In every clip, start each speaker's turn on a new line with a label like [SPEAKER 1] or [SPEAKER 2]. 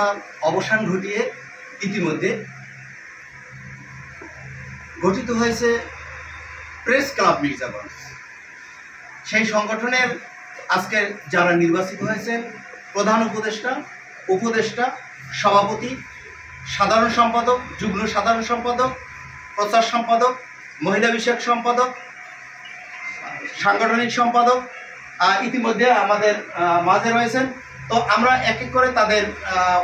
[SPEAKER 1] প্রথার অবসান ঘটিয়ে ইতিমধ্যে গঠিত হয়েছে প্রেস ক্লাব মির্জাগঞ্জ। সেই সংগঠনের আজকে যারা নির্বাচিত হয়েছেন প্রধান উপদেষ্টা, সভাপতি, সাধারণ সম্পাদক, যুগ্ম সাধারণ সম্পাদক, প্রচার সম্পাদক, মহিলা বিষয়ক সম্পাদক, সাংগঠনিক সম্পাদক ইতিমধ্যে আমাদের মাঝে রয়েছেন। তো আমরা এক এক করে তাদের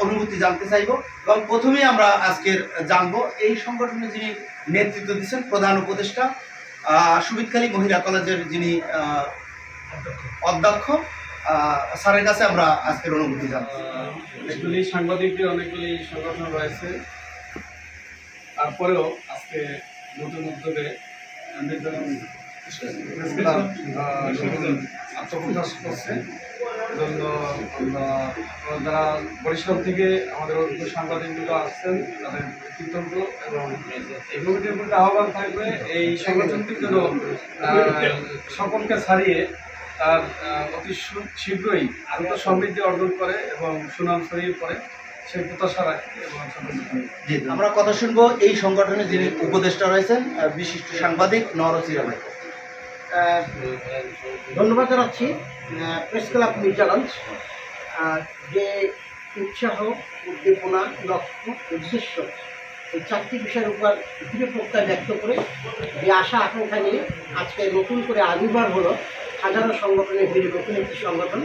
[SPEAKER 1] অনুভূতি জানতে চাইব এবং প্রথমেই আমরা আজকের জানবো এই সংগঠনে যিনি নেতৃত্ব দিচ্ছেন প্রধান উপদেষ্টা, সুবিদখালী মহিলা কলেজের যিনি অধ্যক্ষ, স্যারের কাছে আমরা আজকের অনুভূতি জানবো।
[SPEAKER 2] অনেকগুলি সাংবাদিকদের অনেকগুলি সংগঠন রয়েছে, তারপরেও আজকে নতুন উদ্যোগে আত্মপ্রকাশ করছে। জন্য যারা বরিশাল থেকে আমাদের সাংবাদিকগুলো আসছেন তাদের কৃতজ্ঞ এবং এই কমিটির প্রতি আহ্বান থাকবে এই সংগঠনটি যেন সকলকে ছাড়িয়ে তার অতি শীঘ্রই আরও সমৃদ্ধি অর্জন করে এবং সুনাম ছড়িয়ে পড়ে সেই প্রত্যাশা রাখি। এবং
[SPEAKER 1] আমরা কথা শুনবো এই সংগঠনে যিনি উপদেষ্টা রয়েছেন বিশিষ্ট সাংবাদিক নওরোজ হীরা ভাই।
[SPEAKER 3] ধন্যবাদ জানাচ্ছি প্রেস ক্লাব মির্জাগঞ্জ যে উৎসাহ, উদ্দীপনা, লক্ষ্য, উদ্দেশ্য এই চারটি বিষয়ের উপর দৃঢ় প্রত্যয় ব্যক্ত করে যে আশা আকাঙ্ক্ষা নিয়ে আজকে নতুন করে আবির্ভাব হলো হাজারো সংগঠনের ভিড়ে নতুন একটি সংগঠন।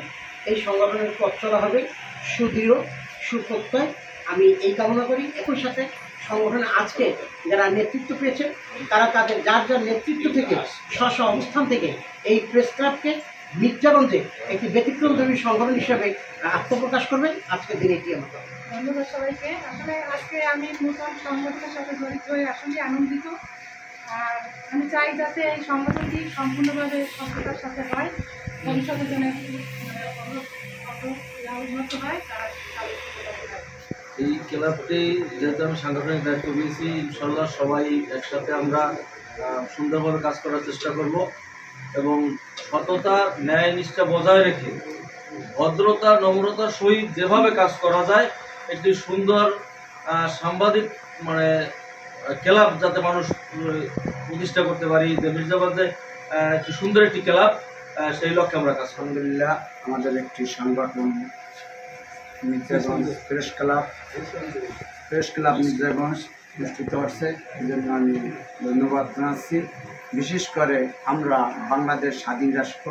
[SPEAKER 3] এই সংগঠনের পথ চলা হবে সুদৃঢ়, সুপ্রত্যয়, আমি এই কামনা করি। একই সাথে সংগঠনে আজকে যারা নেতৃত্ব পেয়েছে তারা তাদের যার যার নেতৃত্ব থেকে স্ব অবস্থান থেকে এই প্রেস ক্লাবকে মির্জাগঞ্জে একটি ব্যতিক্রমধর্মী সংগঠন হিসেবে আত্মপ্রকাশ করবেন। আজকের দিনে এটি আমার
[SPEAKER 4] ধন্যবাদ সবাইকে। আসলে আজকে আমি নূতন সংগঠনের সাথে জড়িত হয়ে আসলে আনন্দিত। আর আমি চাই যাতে এই সংগঠনটি সম্পূর্ণভাবে সফলতার সাথে হয়, ভবিষ্যতের জন্য উন্নত হয়।
[SPEAKER 5] এই ক্লাবটি যেহেতু আমি সাংগঠনিক দায়িত্ব পেয়েছি, ইনশাল্লাহ সবাই একসাথে আমরা সুন্দরভাবে কাজ করার চেষ্টা করব এবং সততা, ন্যায় নিষ্ঠা বজায় রেখে ভদ্রতা, নম্রতার সহিত যেভাবে কাজ করা যায় একটি সুন্দর সাংবাদিক ক্লাব যাতে মানুষ প্রতিষ্ঠা করতে পারি, যে মির্জাগঞ্জে একটি সুন্দর একটি ক্লাব, সেই লক্ষ্যে আমরা কাজ করি।
[SPEAKER 6] আলহামদুলিল্লাহ আমাদের একটি সংগঠন মির্জাগঞ্জ প্রেস ক্লাব মির্জাগঞ্জ অনুষ্ঠিত হচ্ছে, এই জন্য আমি ধন্যবাদ জানাচ্ছি। বিশেষ করে আমরা বাংলাদেশ স্বাধীন রাষ্ট্র,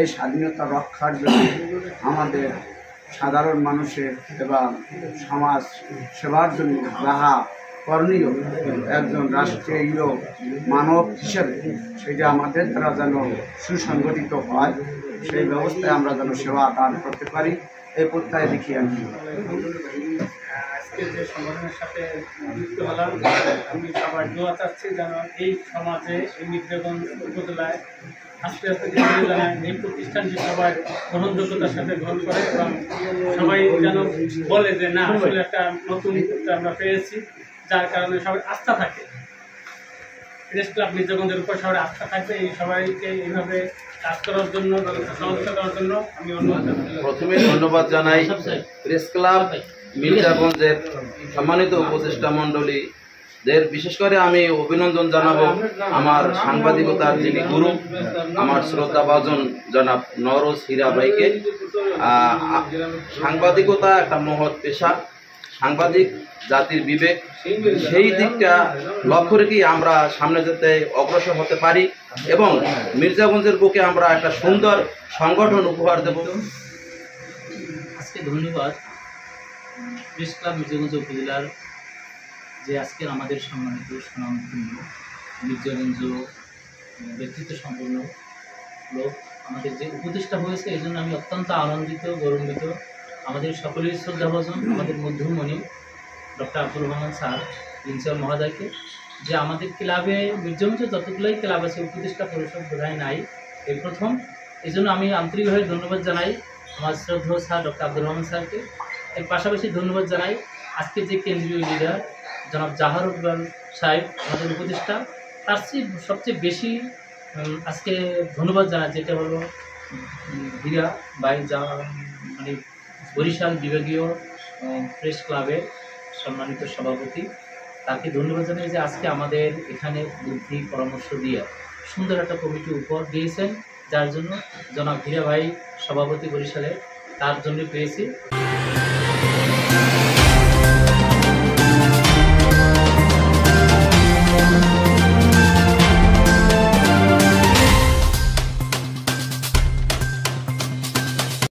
[SPEAKER 6] এই স্বাধীনতা রক্ষার জন্য আমাদের সাধারণ মানুষের এবং সমাজ সেবার জন্য যাহা করণীয় একজন রাষ্ট্রীয় মানব হিসেবে সেটা আমাদের দ্বারা যেন সুসংগঠিত হয়, সেই ব্যবস্থায় আমরা যেন সেবা দান করতে পারি, এই প্রত্যয় দেখি আমি।
[SPEAKER 2] আজকে যে সংগঠনের সাথে যুক্ত হলাম, আমি সবার দোয়া চাচ্ছি যেন এই সমাজে, এই মির্জাগঞ্জ উপজেলায় আস্তে আস্তে এই প্রতিষ্ঠানটি সবাই গ্রহণযোগ্যতার সাথে গ্রহণ করে এবং সবাই যেন বলে যে না, আসলে একটা নতুন আমরা পেয়েছি, যার কারণে সবাই আস্থা থাকে। প্রেস ক্লাব মির্জাগঞ্জের উপর সবার আস্থা থাকবে। এই সবাইকে এইভাবে কাজ করার জন্য, সহযোগিতা করার জন্য আমি অনুরোধ জানাই।
[SPEAKER 5] প্রথমে ধন্যবাদ জানাই প্রেস ক্লাব মির্জাগঞ্জের সম্মানিত উপদেষ্টা মণ্ডলীদের, বিশেষ করে আমি অভিনন্দন জানাবো আমার সাংবাদিকতার যিনি গুরু, আমার শ্রদ্ধাভাজন জনাব নওরোজ হীরা ভাইকে। সাংবাদিকতা একটা মহৎ পেশা, সাংবাদিক জাতির বিবেক, সেই দিকটা লক্ষ্য রেখেই আমরা সামনে যেতে অগ্রসর হতে পারি এবং মির্জাগঞ্জের বুকে আমরা একটা সুন্দর সংগঠন উপহার দেব।
[SPEAKER 7] আজকে ধন্যবাদ প্রেস ক্লাব মির্জাগঞ্জ উপজেলার যে আজকের আমাদের সম্মানিত সুনামধন্য মির্জাগঞ্জ ব্যক্তিত্ব সম্পন্ন লোক আমাদের যে উপদেষ্টা হয়েছে, এই জন্য আমি অত্যন্ত আনন্দিত, গৌরবান্বিত। আমাদের সকলের শ্রদ্ধাভাজন আমাদের মধ্যমণি doctor Abdur Rahman sir, principal মহোদয়কে, যে আমাদের ক্লাবে মির্জাগঞ্জে যতগুলোই ক্লাব আছে উপদেষ্টা পরিষদ বোধহয় নাই, এই প্রথম। এই জন্য আমি আন্তরিকভাবে ধন্যবাদ জানাই আমার শ্রদ্ধেয় স্যার ডক্টর আব্দুর রহমান স্যারকে। এর পাশাপাশি ধন্যবাদ জানাই আজকে যে কেন্দ্রীয় লিডার জনাব জাহারুল সাহেব, আমাদের উপদেষ্টা, তার সবচেয়ে বেশি আজকে ধন্যবাদ জানাই যেটা হলো হীরা ভাই, যা বরিশাল বিভাগীয় প্রেস ক্লাবের সম্মানিত সভাপতি, তাকে ধন্যবাদ জানাই যে আজকে আমাদের এখানে বুদ্ধি পরামর্শ দিয়ে সুন্দর একটা কমিটি উপহার দিয়েছেন, যার জন্য জনাব হীরা ভাই সভাপতি বরিশালে, তার জন্য পেয়েছি।